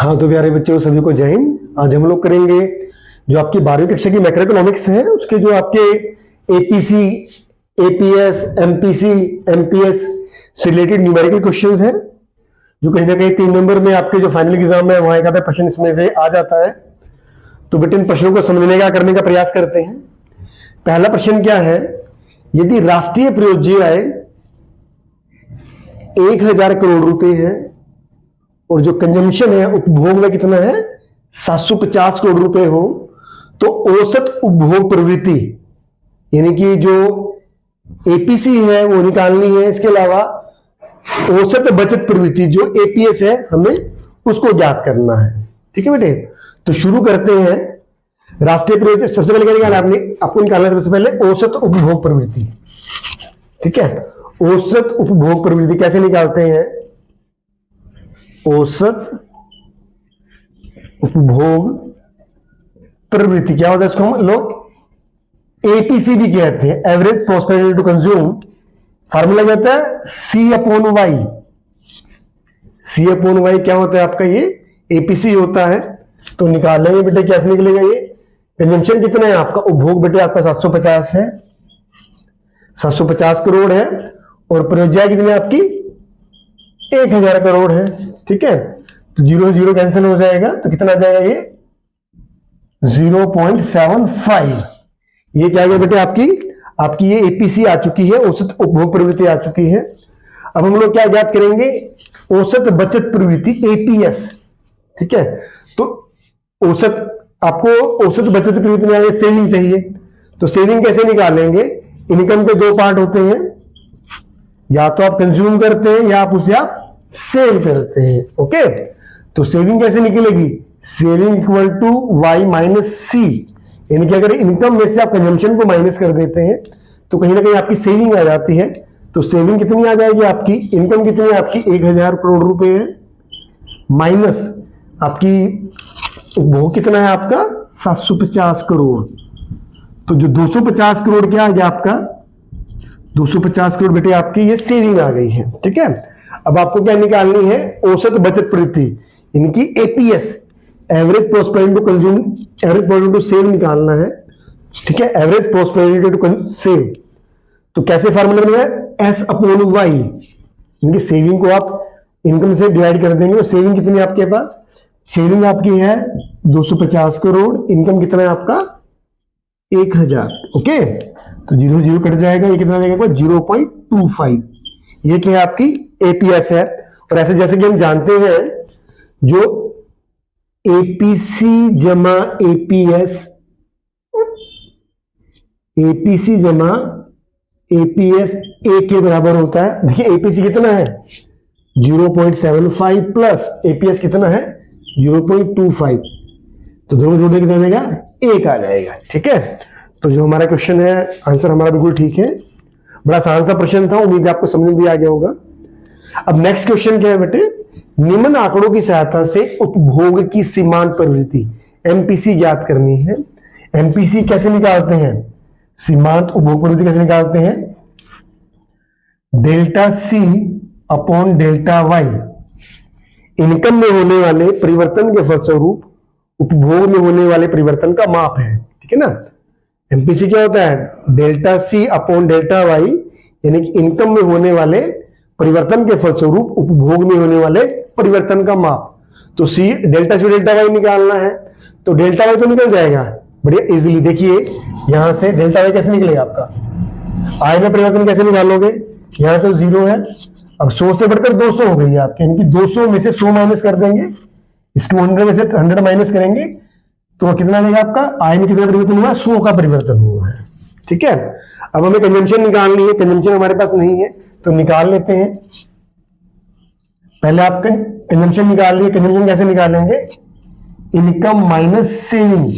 हाँ तो प्यारे बच्चों सभी को जय हिंद। आज हम लोग करेंगे जो आपकी 12वीं कक्षा की मैक्रो इकोनॉमिक्स है उसके जो आपके एपीसी, एपीएस, एमपीसी, एमपीएस से रिलेटेड न्यूमेरिकल क्वेश्चंस हैं जो कहीं ना कहीं 3 नंबर में आपके जो फाइनल एग्जाम है वहां एक आधा प्रश्न इसमें से आ जाता है। तो बेटे इन प्रश्नों को समझने का करने का प्रयास करते हैं। पहला प्रश्न क्या है, यदि राष्ट्रीय प्रयोज्य आय 1000 करोड़ रुपए है और जो कंजम्पशन है उपभोग में कितना है 750 करोड़ रुपए हो, तो औसत उपभोग प्रवृत्ति यानी कि जो एपीसी है वो निकालनी है। इसके अलावा औसत बचत प्रवृत्ति जो एपीएस है हमें उसको ज्ञात करना है। ठीक है बेटे, तो शुरू करते हैं। राष्ट्रीय प्रयोज्य सबसे पहले क्या निकालना है आपको निकालना है सबसे पहले औसत उपभोग प्रवृत्ति। ठीक है, औसत उपभोग प्रवृत्ति कैसे निकालते हैं? औसत उपभोग प्रवृत्ति क्या होता है, इसको हम लोग एपीसी भी कहते हैं, average prosperity to consume. Formula क्या होता है C upon Y. C upon Y क्या होता है आपका, ये एपीसी होता है। तो निकाल लेंगे बेटे, कैसे निकलेगा ये? कंजम्पशन कितना है आपका, उपभोग बेटे आपका 750 है, 750 करोड़ है और प्रयोज्य कितनी है आपकी 1000 करोड़ है। ठीक है, तो 0 0 कैंसिल हो जाएगा तो कितना आ जाएगा ये 0.75। ये क्या गया बेटे आपकी ये एपीसी आ चुकी है, औसत उपभोग प्रवृत्ति आ चुकी है। अब हम लोग क्या ज्ञात करेंगे, औसत बचत प्रवृत्ति एपीएस। ठीक है, तो औसत आपको औसत बचत प्रवृत्ति में सेविंग चाहिए, तो सेविंग कैसे निकालेंगे? इनकम के 2 पार्ट होते हैं, या तो आप कंज्यूम करते हैं या आप उसे आप सेव करते हैं। ओके, तो सेविंग कैसे निकलेगी? Saving equal to Y minus C, यानी कि अगर इनकम में से आप कंजम्पशन को माइनस कर देते हैं तो कहीं ना कहीं आपकी सेविंग आ जाती है। तो सेविंग कितनी आ जाएगी आपकी, इनकम कितनी है आपकी 1000 करोड़ रुपए है, माइनस आपकी उपभोग कितना है आपका 750 करोड़। तो जो 250 करोड़ क्या आ गया आपका, 250 करोड़ बेटे आपकी ये सेविंग आ गई है। ठीक है, अब आपको क्या निकालनी है, औसत बचत प्रवृत्ति इनकी APS, average prosperity to consume, average prosperity to save निकालना है। ठीक है, एवरेज प्रॉस्पेरिटी टू सेव। तो कैसे फार्मूला बनेगा, एस अपॉन वाई, इनकी सेविंग को आप इनकम से डिवाइड कर देंगे। तो सेविंग कितनी है आपके पास, सेविंग आपकी है 250 करोड़, इनकम कितना है आपका 1000। ओके, तो 0 0 कट जाएगा, ये कितना जाएगा 0.25। ये क्या है आपकी एपीएस है। और ऐसे जैसे कि हम जानते हैं जो एपीसी जमा एपीएस, एपीसी जमा एपीएस एक के बराबर होता है। देखिए एपीसी कितना है 0.75 प्लस एपीएस कितना है 0.25, तो दोनों जोड़ने कितना आ जाएगा 1 आ जाएगा। ठीक है, तो जो हमारा क्वेश्चन है आंसर हमारा बिल्कुल ठीक है। बड़ा आसान सा प्रश्न था, उम्मीद है आपको समझ भी आ गया होगा। अब नेक्स्ट क्वेश्चन क्या है बेटे, निम्न आंकड़ों की सहायता से उपभोग की सीमांत प्रवृत्ति एमपीसी ज्ञात करनी है। एमपीसी कैसे निकालते हैं, सीमांत उपभोग प्रवृत्ति कैसे निकालते हैं, delta C upon delta Y income में होने वाले परिवर्तन के फलस्वरूप उपभोग में होने वाले परिवर्तन का माप है। ठीक है ना, एमपीसी क्या होता है delta C upon delta Y, यानी कि इनकम में होने वाले परिवर्तन के फलस्वरूप उपभोग में होने वाले परिवर्तन का माप। तो C delta C delta Y निकालना है, तो डेल्टा वाई तो निकल जाएगा बढ़िया इजीली। देखिए यहां से डेल्टा वाई कैसे निकलेगा आपका, आय में परिवर्तन कैसे निकालोगे, यहां तो 0 है, अब 100 से बढ़कर 200 हो गई है आपकी, यानी कि 200 में से 100 माइनस कर देंगे, इस 200 में से 100 माइनस करेंगे तो कितना देगा आपका, आय में कितना परिवर्तन हुआ 100 का परिवर्तन हुआ है। ठीक है, अब हमें कंजम्पशन निकालनी है, कंजम्पशन हमारे पास नहीं है तो निकाल लेते हैं। पहले आप कंजम्पशन निकाल लिए, कंजम्पशन कैसे निकालेंगे, इनकम माइनस सेविंग।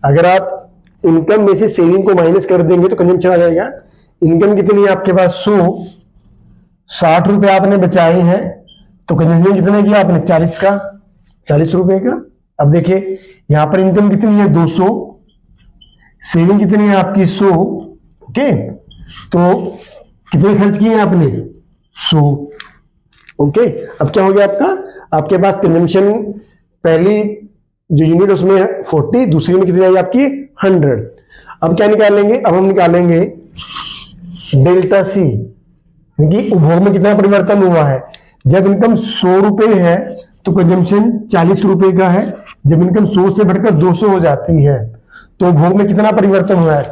अगर आप इनकम में से सेविंग को माइनस कर देंगे तो कंजम्पशन आ जाएगा। इनकम कितनी है आपके पास 100, 60 रुपए आपने बचाए हैं, तो कंजम्पशन कितने किया आपने 40 का, 40 रुपए का। अब देखिए यहां पर इनकम कितनी है 200, सेविंग कितनी है आपकी 100। ओके, तो कितने खर्च किए आपने 100। ओके, अब क्या हो गया आपका, आपके पास कंजम्पशन पहली जो यूनिट उसमें 40, दूसरी में कितनी आई आपकी 100। अब क्या निकालेंगे, अब हम निकालेंगे डेल्टा सी, क्योंकि उपभोग में कितना परिवर्तन हुआ है। जब इनकम 100 रुपए है तो कंजम्पशन 40 रुपए का है। जब इनकम 100 से बढ़कर 200 हो जाती है तो उपभोग में कितना परिवर्तन हुआ है,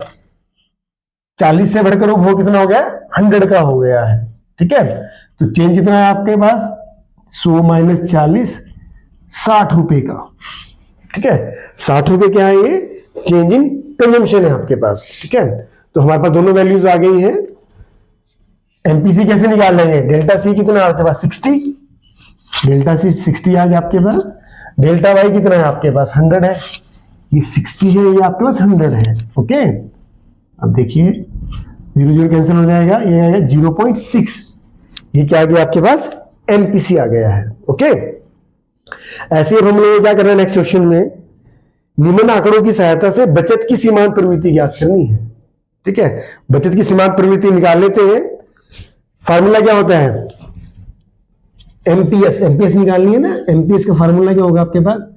40 से बढ़कर उपभोग कितना हो गया, 100 का हो गया है। ठीक है, तो चेंज कितना है आपके पास, 100 माइनस 40, 60 रुपए का। ठीक है, 60 रुपए क्या है, ये चेंज इन कंजम्पशन है आपके पास। ठीक है, तो हमारे पास दोनों वैल्यूज आ गई हैं। एमपीसी कैसे निकाल लेंगे, डेल्टा सी कितना है आपके पास 60, डेल्टा सी 60 आ गया आपके पास। डेल्टा वाई कितना है आपके पास 100 है, ये 60 है, ये आपके पास 100 है। ओके, अब देखिए 0 0 कैंसिल हो जाएगा, ये आएगा 0.6, ये क्या आ गया आपके पास एमपीसी आ गया है। ओके, ऐसे ही हम लोग क्या कर रहे हैं नेक्स्ट क्वेश्चन में, निम्न आंकड़ों की सहायता से बचत की सीमांत प्रवृत्ति ज्ञात करनी है। ठीक है, बचत की सीमांत प्रवृत्ति निकाल लेते हैं। फार्मूला क्या होता है, एमपीएस, एमपीएस निकालनी है ना। एमपीएस का फार्मूला क्या होगा आपके पास,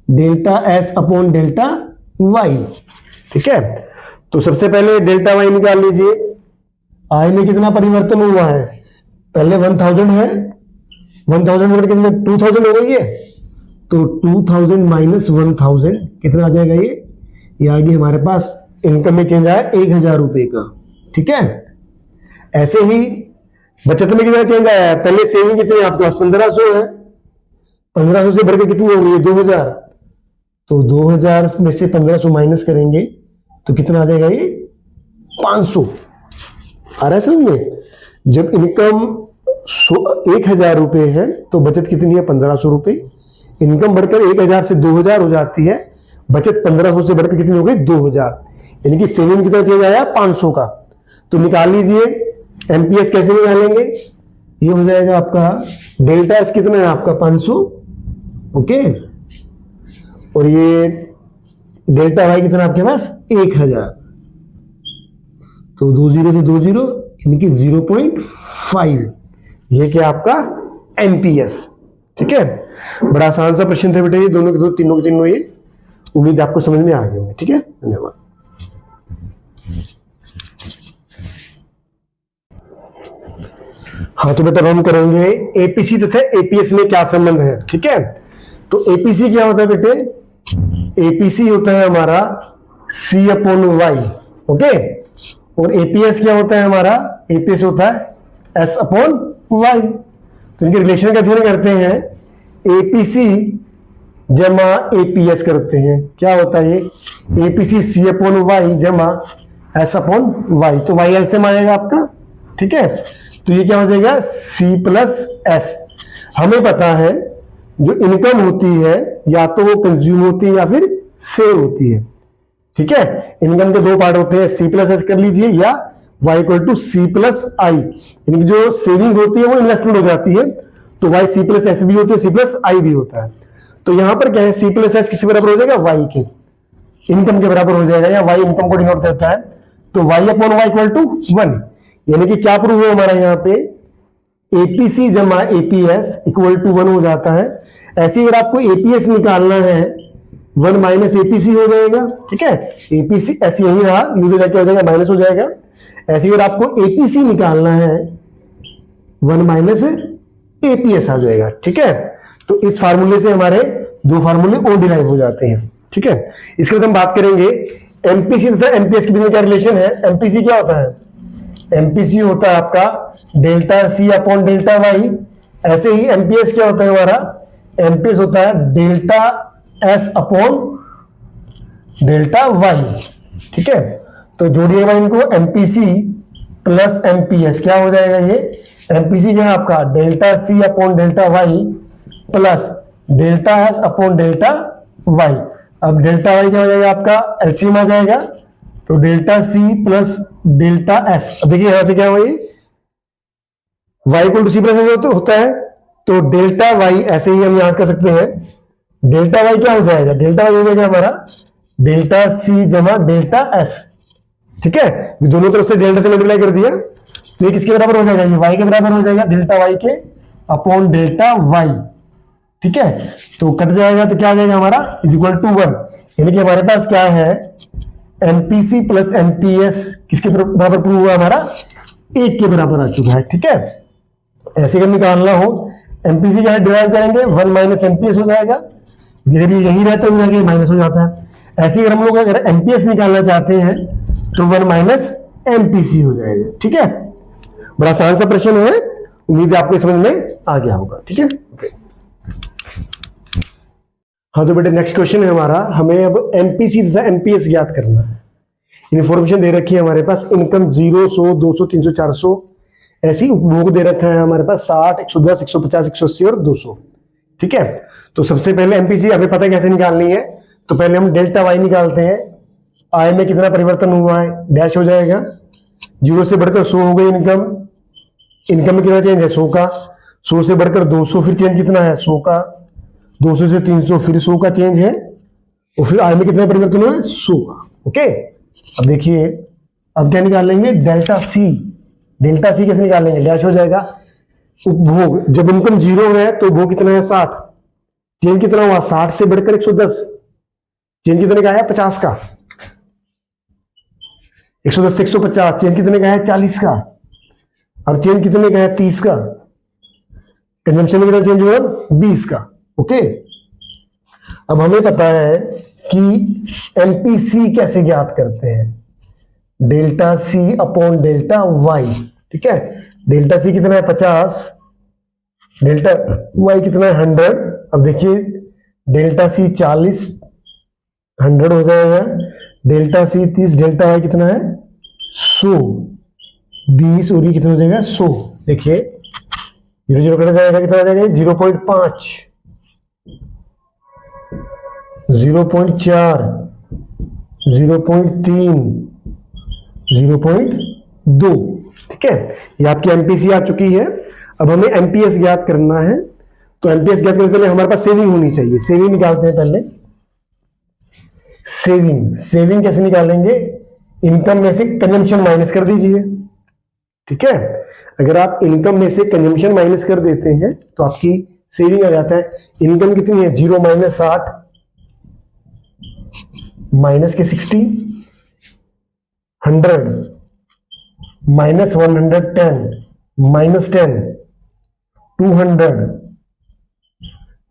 delta S upon delta Y. ठीक है, तो सबसे पहले डेल्टा वाई निकाल लीजिए। आई में कितना परिवर्तन हुआ है, पहले 1000 है, 1000 कितने 2000 हो गई है, तो 2000 माइनस 1000 कितना आ जाएगा, ये आ गई हमारे पास इनकम में चेंज आया 1000 रुपए का। ठीक है, ऐसे ही बचत में कितना चेंज आया है, पहले सेविंग कितनी आपके पास 1500 है, 1500 से बढ़कर कितनी हो गई है 2000, तो 2000 में से 1500 माइनस करेंगे तो कितना आ जाएगा, ये 500 आ रहा है समझ में। जब इनकम 1000 रुपए है तो बचत कितनी है 1500 रुपए, इनकम बढ़कर 1000 से 2000 हो जाती है, बचत 1500 से बढ़कर कितनी हो गई 2000, यानी कि सेविंग कितना चेंज आया 500 का। तो निकाल लीजिए एमपीएस कैसे निकालेंगे, ये हो जाएगा आपका डेल्टा एस कितना है आपका 500। ओके, और ये डेल्टा वाई कितना आपके पास 1000, तो 20 से 20 यानी कि 0.5, ये क्या आपका एमपीएस। ठीक है, बड़ा आसान सा प्रश्न था बेटा, ये दोनों के दो, तीनों के तीनों, ये उम्मीद आपको समझ में आ गए होंगे। ठीक है, धन्यवाद। हाँ, तो बेटा हम करेंगे एपीसी तथा एपीएस में क्या संबंध है। ठीक है, तो एपीसी क्या होता है बेटे, एपीसी होता है हमारा सी अपॉन वाई। ओके, और एपीएस क्या होता है हमारा, एपीएस होता है एस अपॉन वाई। तो इनके रिलेशन का अध्ययन करते हैं, एपीसी जमा एपीएस करते हैं, क्या होता है ये एपीसी सी अपॉन वाई जमा एस अपॉन वाई, तो वाई एलसीएम आएगा आपका। ठीक है, तो ये क्या हो जाएगा सी प्लस एस। हमें पता है जो इनकम होती है या तो वो कंज्यूम होती है या फिर सेव होती है। ठीक है, इनकम के दो पार्ट होते हैं, सी प्लस एस कर लीजिए या Y equal to C plus I, यानी जो सेविंग होती है वो इन्वेस्टमेंट हो जाती है, तो वाई सी प्लस एस भी होती है, सी प्लस आई भी होता है। तो यहां पर क्या है, सी प्लस एस किसके बराबर हो जाएगा, वाई के इनकम के बराबर हो जाएगा, या वाई इनकम को डिनोट करता है, तो Y upon Y equal to 1, यानी कि क्या प्रूव है हमारा यहाँ पे, एपीसी जमा एपीएस इक्वल टू 1 हो जाता है। ऐसे अगर आपको एपीएस निकालना है 1 माइनस एपीसी हो जाएगा। ठीक है, एपीसी ऐसे यही रहा, यू जाके हो जाएगा माइनस हो जाएगा। ऐसे अगर आपको एपीसी निकालना है 1 माइनस एपीएस आ जाएगा। ठीक है, तो इस फार्मूले से हमारे दो फार्मूले और डिराइव हो जाते हैं। ठीक है, इसके बाद हम बात करेंगे एमपीसी तथा एमपीएस के बीच क्या रिलेशन है। एमपीसी क्या होता है, एमपीसी होता है आपका delta C upon delta Y. ऐसे ही एमपीएस क्या होता है हमारा, एमपीएस होता है delta S upon delta Y. ठीक है, तो जोड़िएगा इनको, एमपीसी प्लस एमपीएस क्या हो जाएगा, ये एमपीसी क्या है आपका delta C upon delta Y plus delta S upon delta Y. अब डेल्टा वाई क्या हो जाएगा आपका एलसीएम आ जाएगा, तो delta C plus delta S. देखिए यहां से क्या हुआ, ये Y equal to C plus S होता है, तो डेल्टा वाई ऐसे ही हम याद कर सकते हैं, डेल्टा वाई क्या हो जाएगा, डेल्टा वाई हो जाएगा हमारा डेल्टा सी जमा डेल्टा एस। ठीक है, दोनों तरफ से डेल्टा से मल्टीप्लाई कर दिया, तो ये किसके बराबर हो जाएगा, ये वाई के बराबर हो जाएगा, डेल्टा वाई के अपॉन डेल्टा वाई। ठीक है, तो कट जाएगा तो क्या आ जाएगा हमारा इज इक्वल टू 1, यानी कि हमारे पास क्या है एमपीसी प्लस एमपीएस किसके बराबर प्रूव हुआ हमारा 1 के बराबर आ चुका है। ठीक है, ऐसे अगर निकालना हो एमपीसी क्या डिराइव करेंगे 1 माइनस एमपीएस हो जाएगा, इधर यही रहता है माइनस हो जाता है। ऐसे अगर हम लोग अगर एमपीएस निकालना चाहते हैं तो 1 माइनस एमपीसी हो जाएगा। ठीक है, बड़ा आसान सा प्रश्न है, उम्मीद है आपको समझ में आ गया होगा। ठीक है, हाँ तो बेटे नेक्स्ट क्वेश्चन है हमारा, हमें अब एमपीसी तथा एमपीएस ज्ञात करना है। इन्फॉर्मेशन दे रखी है हमारे पास, इनकम 0, 100, 200, 300, 400 ऐसी उपभोग दे रखा है हमारे पास 60, 110, 150, 180 और 200। ठीक है, तो सबसे पहले एमपीसी हमें पता है कैसे निकालनी है, तो पहले हम डेल्टा वाई निकालते हैं। आय में कितना परिवर्तन हुआ है डैश हो जाएगा, 0 से बढ़कर 100 हो गई इनकम, इनकम में कितना चेंज है 100 का, 100 से बढ़कर 200 फिर चेंज कितना है 100 का, 200 से 300 फिर 100 का चेंज है, और फिर आय में कितना परिवर्तन हुआ है 100 का। ओके, अब देखिए अब क्या निकाल लेंगे डेल्टा सी। डेल्टा सी कैसे निकालेंगे, डैश हो जाएगा, उपभोग जब इनकम 0 है तो उपभोग कितना है 60, चेंज कितना हुआ 60 से बढ़कर 110, चेंज कितने का है 50 का, 110 से 150 चेंज कितने का है 40 का, अब चेंज कितने का है 30 का, कंजम्पशन में कितना चेंज हुआ 20 का। ओके, अब हमें पता है कि एमपीसी कैसे ज्ञात करते हैं, delta C upon delta Y. ठीक है, डेल्टा सी कितना है 50, डेल्टा वाई कितना है 100। अब देखिए डेल्टा सी 40 100 हो जाएगा, डेल्टा सी 30, डेल्टा वाई कितना है 100 20 और ये कितना हो जाएगा 100। देखिए 0 0 कटा जाएगा, कितना आ जाएगा 0.5, 0.4, 0.3, 0.2। ठीक है, ये आपकी एमपीसी आ चुकी है। अब हमें एमपीएस ज्ञात करना है, तो एमपीएस ज्ञात करने के लिए हमारे पास सेविंग होनी चाहिए। सेविंग निकालते हैं पहले, सेविंग कैसे निकालेंगे, इनकम में से कंजम्पशन माइनस कर दीजिए। ठीक है, अगर आप इनकम में से कंजम्पशन माइनस कर देते हैं तो आपकी सेविंग आ जाता है। इनकम कितनी है 0 माइनस 60 माइनस के 60, 100 माइनस 110 माइनस 10, 200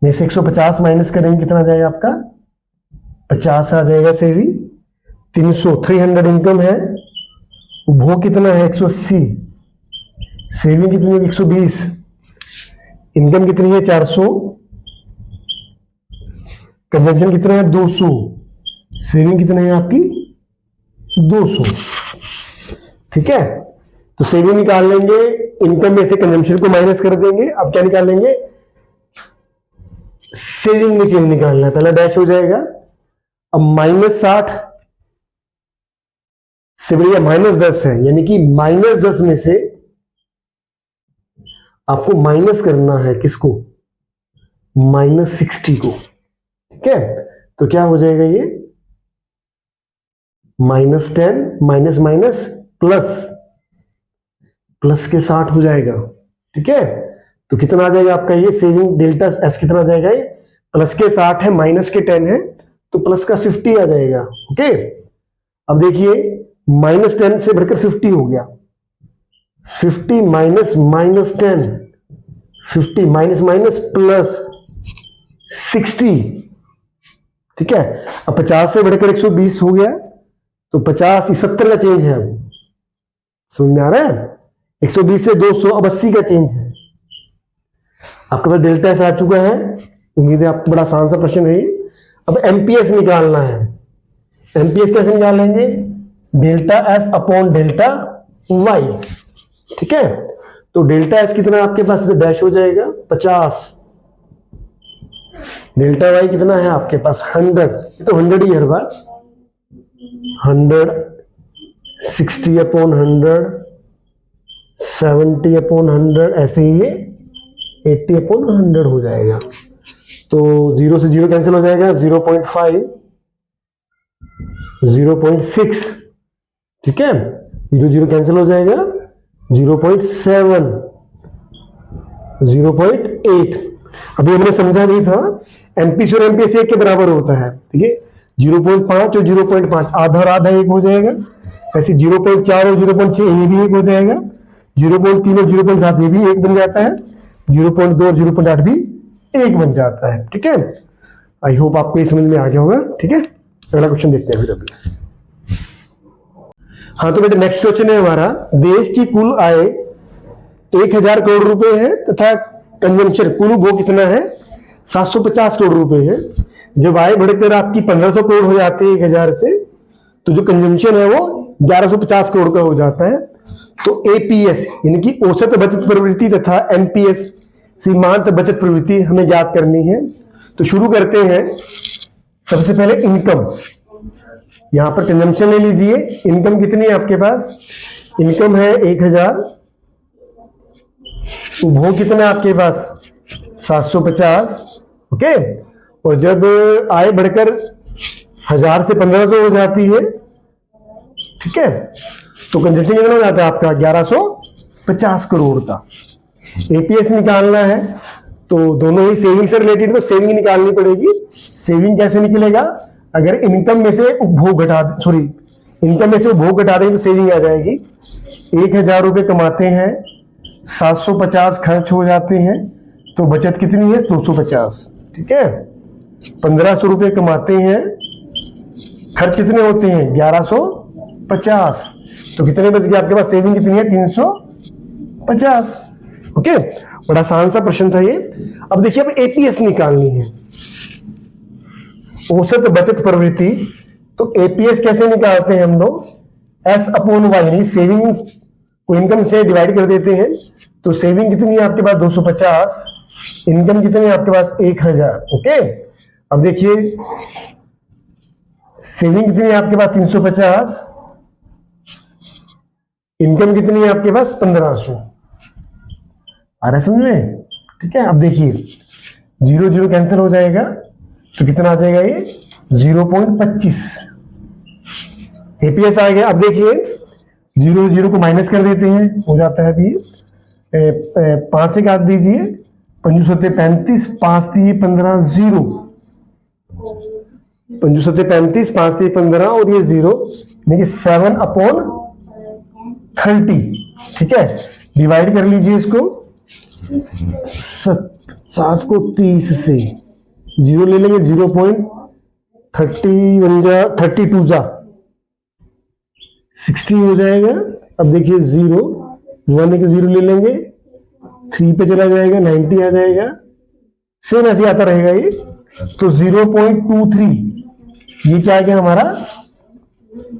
में से 150 माइनस करेंगे कितना आ जाएगा आपका 50 आ जाएगा सेविंग। 300 इनकम है, उपभोग कितना है 180, सेविंग कितनी है 120, इनकम कितनी है 400, कंजम्पशन कितना है 200, सेविंग कितना है आपकी 200। ठीक है, तो सेविंग निकाल लेंगे, इनकम में से कंजम्पशन को माइनस कर देंगे। अब क्या निकाल लेंगे, सेविंग में चेंज निकालना है, पहला डैश हो जाएगा। अब माइनस 60 से बढ़िया माइनस 10 है, यानी कि माइनस 10 में से आपको माइनस करना है किसको, माइनस 60 को। ठीक है, तो क्या हो जाएगा ये minus 10 minus minus plus, plus के 60 हो जाएगा। ठीक है, तो कितना आ जाएगा आपका ये सेविंग डेल्टा एस कितना आ जाएगा, ये प्लस के 60 है माइनस के 10 है तो प्लस का 50 आ जाएगा। ओके, अब देखिए माइनस 10 से बढ़कर 50 हो गया, 50 minus minus 10, 50 minus minus plus 60। ठीक है, अब 50 से बढ़कर 120 हो गया तो 50 70 का चेंज है। अब समझ में आ रहा है, 120 से 200 अब 80 का चेंज है। आपके पास डेल्टा एस आ चुका है, उम्मीद है आपको बड़ा आसान सा प्रश्न है ये। अब एमपीएस निकालना है, एमपीएस कैसे निकालेंगे, delta S upon delta Y. ठीक है, तो डेल्टा एस कितना आपके पास डैश हो जाएगा 50, डेल्टा वाई कितना है आपके पास 100, तो 100 ही हर बार 100, 60 अपॉन 100, 70 अपॉन 100, ऐसे ही ये 80 अपॉन 100 हो जाएगा। तो 0 से 0 कैंसिल हो जाएगा, 0.5, 0.6। ठीक है, 0 0 कैंसिल हो जाएगा, 0.7, 0.8। अभी हमने समझा नहीं था, एमपीसी और एमपीएस एक के बराबर होता है, ठीक है। 0.5 और 0.5 आधा और आधा एक हो जाएगा, ऐसे 0.4 और 0.6 ये भी एक हो जाएगा, 0.3 और 0.7 ये भी एक बन जाता है, 0.2 और 0.8 भी एक बन जाता है, ठीक है। आई होप आपको ये समझ में आ गया होगा, ठीक है। अगला क्वेश्चन देखते हैं फिर अभी। हाँ तो बेटे नेक्स्ट क्वेश्चन है हमारा, देश की कुल आय 1000 करोड़ रुपए है तथा कंजम्पशन कुल उपभोग कितना है 750 करोड़ रुपए है। जब आय बढ़कर आपकी 1500 करोड़ हो जाती है 1000 से, तो जो कंजम्पशन है वो 1150 करोड़ का हो जाता है। तो एपीएस यानी कि औसत बचत प्रवृत्ति तथा एनपीएस सीमांत बचत प्रवृत्ति हमें ज्ञात करनी है। तो शुरू करते हैं, सबसे पहले इनकम, यहां पर कंजम्पशन ले लीजिए। इनकम कितनी है आपके पास, इनकम है 1000, उपभोग कितना है आपके पास 750, ओके। और जब आय बढ़कर 1000 से 1500 हो जाती है, ठीक है, तो कंजम्पशन कितना हो जाता है आपका 1150 करोड़ का। एपीएस निकालना है तो दोनों ही सेविंग से रिलेटेड, तो सेविंग निकालनी पड़ेगी। सेविंग कैसे निकलेगा, अगर इनकम में से उपभोग घटा, सॉरी इनकम में से उपभोग घटा देंगे तो सेविंग आ जाएगी। 1000 रुपए कमाते हैं, 750 खर्च हो जाते हैं, तो बचत कितनी है 250, ठीक है। 1500 रुपए कमाते हैं, खर्च कितने होते हैं 1150, तो कितने बच गए आपके पास, सेविंग कितनी है 350, ओके। बड़ा आसान सा प्रश्न था ये। अब देखिए अब एपीएस निकालनी है, औसत बचत प्रवृत्ति। तो एपीएस कैसे निकालते हैं हम लोग, एस अपॉन वाई, यानी सेविंग को इनकम से डिवाइड कर देते हैं। तो सेविंग कितनी है आपके पास 250, इनकम कितनी है आपके पास 1000, ओके। अब देखिए सेविंग कितनी है आपके पास 350, इनकम कितनी है आपके पास 1500, आ रहा है समझ में, ठीक है। अब देखिए 0 0 कैंसिल हो जाएगा, तो कितना आ जाएगा ये 0.25 एपीएस आ गया। अब देखिए 0 0 को माइनस कर देते हैं, हो जाता है अभी 5 से काट दीजिए, 5 होते 35, 5 दिए 15, 0, 5 होते 35, 5 दिए 15 और ये 0, यानी कि 7/30, ठीक है। डिवाइड कर लीजिए इसको, 7 को 30 से 0 ले लेंगे, 0.32 जा 60 हो जाएगा। अब देखिए 0 1 के 0 ले लेंगे, 3 पे चला जाएगा, 90 आ जाएगा, सेम ऐसे आता रहेगा ये। तो 0.23 ये क्या आ गया हमारा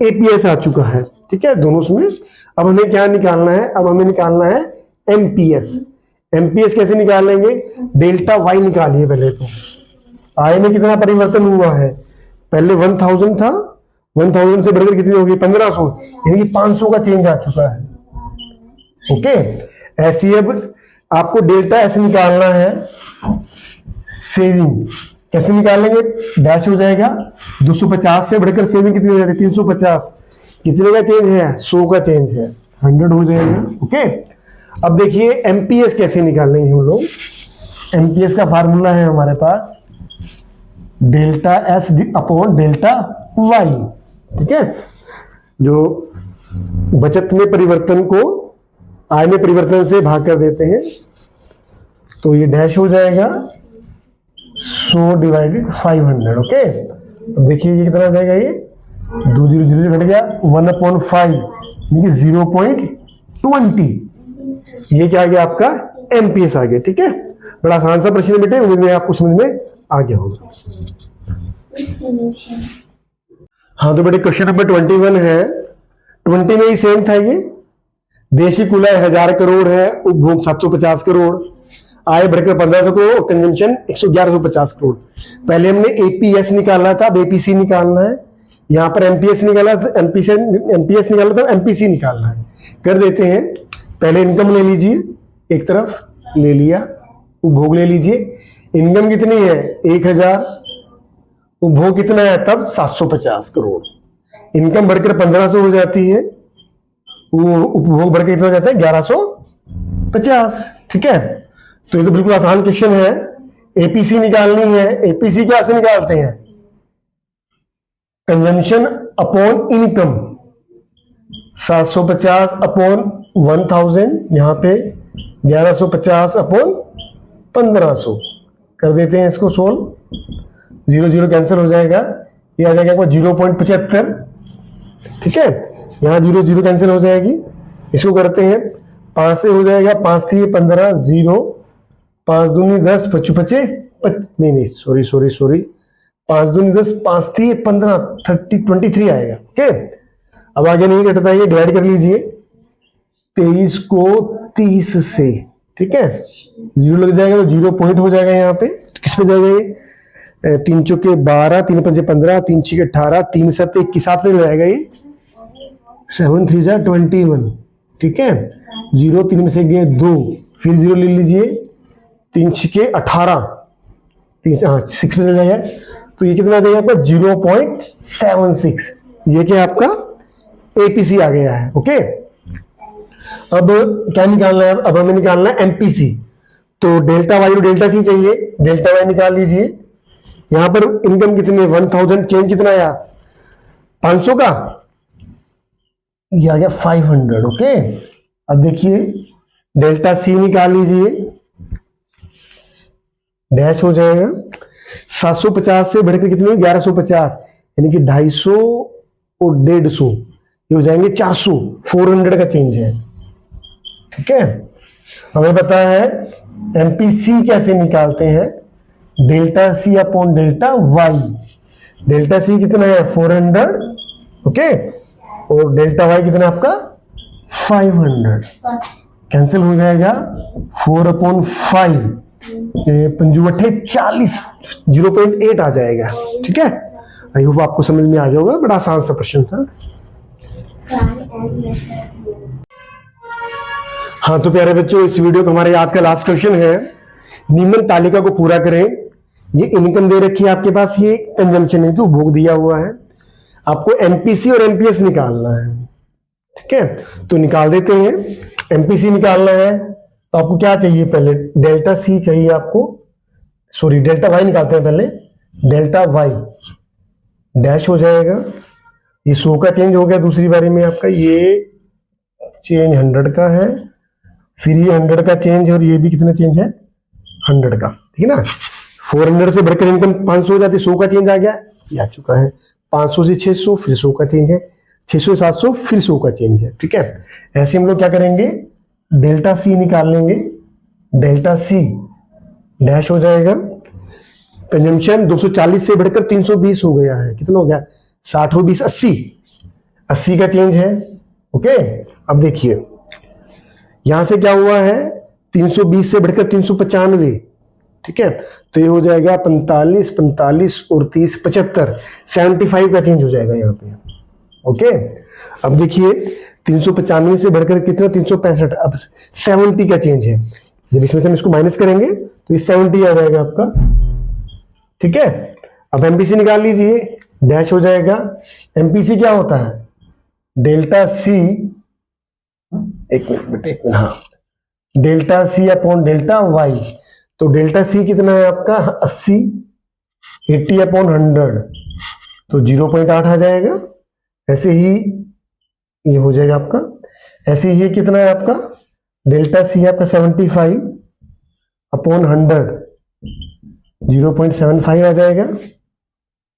एपीएस आ चुका है, ठीक है दोनों में। अब हमें क्या निकालना है, अब हमें निकालना है एमपीएस। एमपीएस कैसे निकालेंगे, डेल्टा वाई निकालिए पहले। तो आय में कितना परिवर्तन हुआ है, पहले 1000 था, 1000 से बढ़कर कितनी होगी 1500, यानी कि 500 का चेंज आ चुका है, ओके। ऐसी अब आपको डेल्टा ऐसे निकालना है। सेविंग कैसे निकालेंगे, डैश हो जाएगा, 250 से बढ़कर सेविंग कितनी हो जाती है 350, कितने का चेंज है 100 का चेंज है, 100 हो जाएगा, ओके। अब देखिए एमपीएस कैसे निकालेंगे हम लोग। एमपीएस का फार्मूला है हमारे पास delta S upon delta Y, ठीक है। जो बचत में परिवर्तन को आय में परिवर्तन से भाग कर देते हैं, तो ये डैश हो जाएगा 100 डिवाइडेड 500, ओके। अब देखिए ये कितना आ जाएगा, ये 2 0 0 से घट गया, 1/5 यानी कि 0.20, ये क्या आ गया आपका एमपीएस आ गया, ठीक है। बड़ा आसान सा प्रश्न बेटे, उम्मीद में आपको समझ में आ गया होगा। हाँ तो बेटे क्वेश्चन नंबर 21 है, 20 में ही सेम था ये। देश की कुल आय 1000 करोड़ है, उपभोग 750 करोड़, आय बढ़कर 1500 करोड़, कंजम्पशन 1150 करोड़। पहले हमने एपीएस निकाला था, अब एपीसी निकालना है। यहाँ पर एमपीएस निकाला था, एमपीएस निकाला था, एमपीसी निकालना है। कर देते हैं, पहले इनकम ले लीजिए, एक तरफ ले लिया, उपभोग ले लीजिए। इनकम कितनी है 1000, उपभोग कितना है तब 750 करोड़। इनकम बढ़कर 1500 हो जाती है, वो उपभोग बढ़कर कितना हो जाता है 1150, ठीक है। तो ये तो बिल्कुल आसान क्वेश्चन है, एपीसी निकालनी है। एपीसी क्या से निकालते हैं? Consumption upon income. 750 अपॉन 1000, यहां पे 1150 अपॉन 1500 कर देते हैं इसको सोल्व। 0 0 कैंसिल हो जाएगा, ये आ जाएगा 0.75। ठीक है, यहां 0 0 कैंसिल हो जाएगी। इसको करते हैं 5 से हो जाएगा, 5 3 15, 0 5 दूनी 10, 5 5 नहीं सॉरी 5 दूनी 10, 5 3 15, 30 23 आएगा। ओके, अब आगे नहीं घटता, ये डिवाइड कर लीजिए 23 को 30 से। ठीक है, 0 लग जाएगा तो 0 पॉइंट हो जाएगा यहाँ पे। किस पे जाएगा ये? 3 चौके 12, 3 5 15, 3 6 18, 3 7 21 साथ में जाएगा ये। 7 3 जा 21। ठीक है, 0 3 में से गए 2, फिर 0 ले लीजिए, 3 6 18, 6 में चल जाएगा तो ये कितना आ जाएगा आपका? 0.76। ये क्या आपका एपीसी आ गया है। ओके, अब क्या निकालना है? अब हमें निकालना है एमपीसी। तो डेल्टा वाई और डेल्टा सी चाहिए। डेल्टा वाई निकाल लीजिए। यहां पर इनकम कितनी है? 1000, चेंज कितना आया? 500 का, ये आ गया 500। ओके, अब देखिए डेल्टा सी निकाल लीजिए, डैश हो जाएगा। 750 से बढ़कर कितनी? 1150, यानी कि 250 और 150, ये हो जाएंगे 400। 400 का चेंज है। ठीक है, हमें पता है एमपीसी कैसे निकालते हैं? Delta C upon delta Y. Delta C कितना है? 400। ओके, और डेल्टा वाई कितना आपका? 500। कैंसिल हो जाएगा, 4/5, 5×8 = 40, 0.8 आ जाएगा। ठीक है, आई होप आपको समझ में आ गया होगा, बड़ा आसान सा प्रश्न था। हाँ तो प्यारे बच्चों, इस वीडियो का हमारे आज का लास्ट क्वेश्चन है, निम्न तालिका को पूरा करें। ये इनकम दे रखी है आपके पास, ये कंजम्पशन है, उपभोग दिया हुआ है। आपको एमपीसी और एमपीएस निकालना है। ठीक है, तो निकाल देते हैं। एमपीसी निकालना है तो आपको क्या चाहिए? पहले डेल्टा सी चाहिए आपको, सॉरी डेल्टा वाई निकालते हैं पहले। डेल्टा वाई डैश हो जाएगा, ये 100 का चेंज हो गया दूसरी बारी में आपका, ये चेंज 100 का है, फिर ये 100 का चेंज है, और ये भी कितना चेंज है? 100 का। ठीक है ना, 400 से बढ़कर इनकम 500 हो जाती, 100 का चेंज आ गया, ये आ चुका है। 500 से 600, फिर 100 का चेंज है, 600 से 700, फिर 100 का चेंज है। ठीक है, ऐसे हम लोग क्या करेंगे? डेल्टा सी निकाल लेंगे। डेल्टा सी डैश हो जाएगा, कंजम्पशन 240 से बढ़कर 320 हो गया है। कितना हो गया? 60 और 20 80, 80 का चेंज है। ओके, अब देखिए यहां से क्या हुआ है? 320 से बढ़कर 395। ठीक है, तो ये हो जाएगा 45 45 और 30 75, 75 का चेंज हो जाएगा यहाँ पे। ओके, अब देखिए 395 से बढ़कर कितना? 365, अब 70 का चेंज है। जब इसमें से हम इसको माइनस करेंगे तो ये 70 आ जाएगा आपका। ठीक है, अब एमपीसी निकाल लीजिए, डैश हो जाएगा। एमपीसी क्या होता है? डेल्टा सी, एक मिनट, हाँ, delta C upon delta Y. तो डेल्टा सी कितना है आपका? 80, 80/100, तो 0.8 आ जाएगा। ऐसे ही ये हो जाएगा आपका। ऐसे ही ये कितना है आपका? डेल्टा सी आपका 75/100, 0.75 आ जाएगा।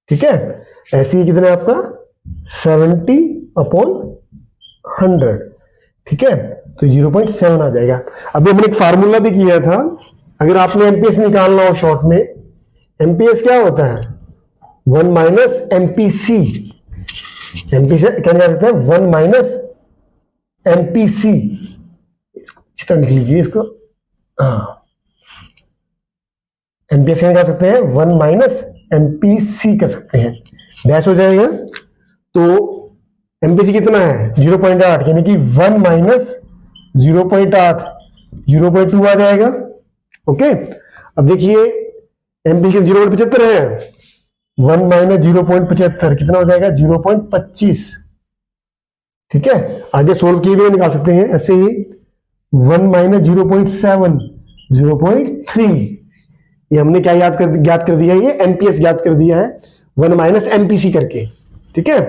ठीक है, ऐसे ही कितना है आपका? 70/100। ठीक है, तो 0.7 आ जाएगा। अभी हमने एक फार्मूला भी किया था, अगर आपने एमपीएस निकालना हो शॉर्ट में, एमपीएस क्या होता है? 1 माइनस एमपीसी। एमपीसी क्या निकाल सकते हैं? 1 माइनस एमपीसी। इसको लिख लीजिए इसको, हाँ, एमपीएस निकाल सकते हैं 1 माइनस एमपीसी कर सकते हैं, डैश हो जाएगा। तो एमपीसी कितना है? 0.8, यानी कि 1 माइनस 0.8, 0.2 आ जाएगा। ओके, अब देखिए एमपीसी 0.75 है, 1 माइनस 0.75 कितना हो जाएगा? 0.25। ठीक है, आगे सोल्व किए भी निकाल सकते हैं ऐसे ही। 1 माइनस 0.7, 0.3, ये हमने क्या ज्ञात कर दिया है, ये एमपीएस ज्ञात कर दिया है 1 माइनस एमपीसी करके। ठीक है,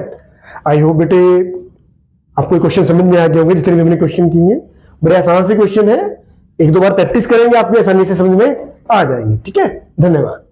आई होप बेटे आपको क्वेश्चन समझ में आ गए होंगे जितने भी हमने क्वेश्चन किए हैं। बड़े आसान से क्वेश्चन है, एक दो बार प्रैक्टिस करेंगे आपको आसानी से समझ में आ जाएंगे। ठीक है, धन्यवाद।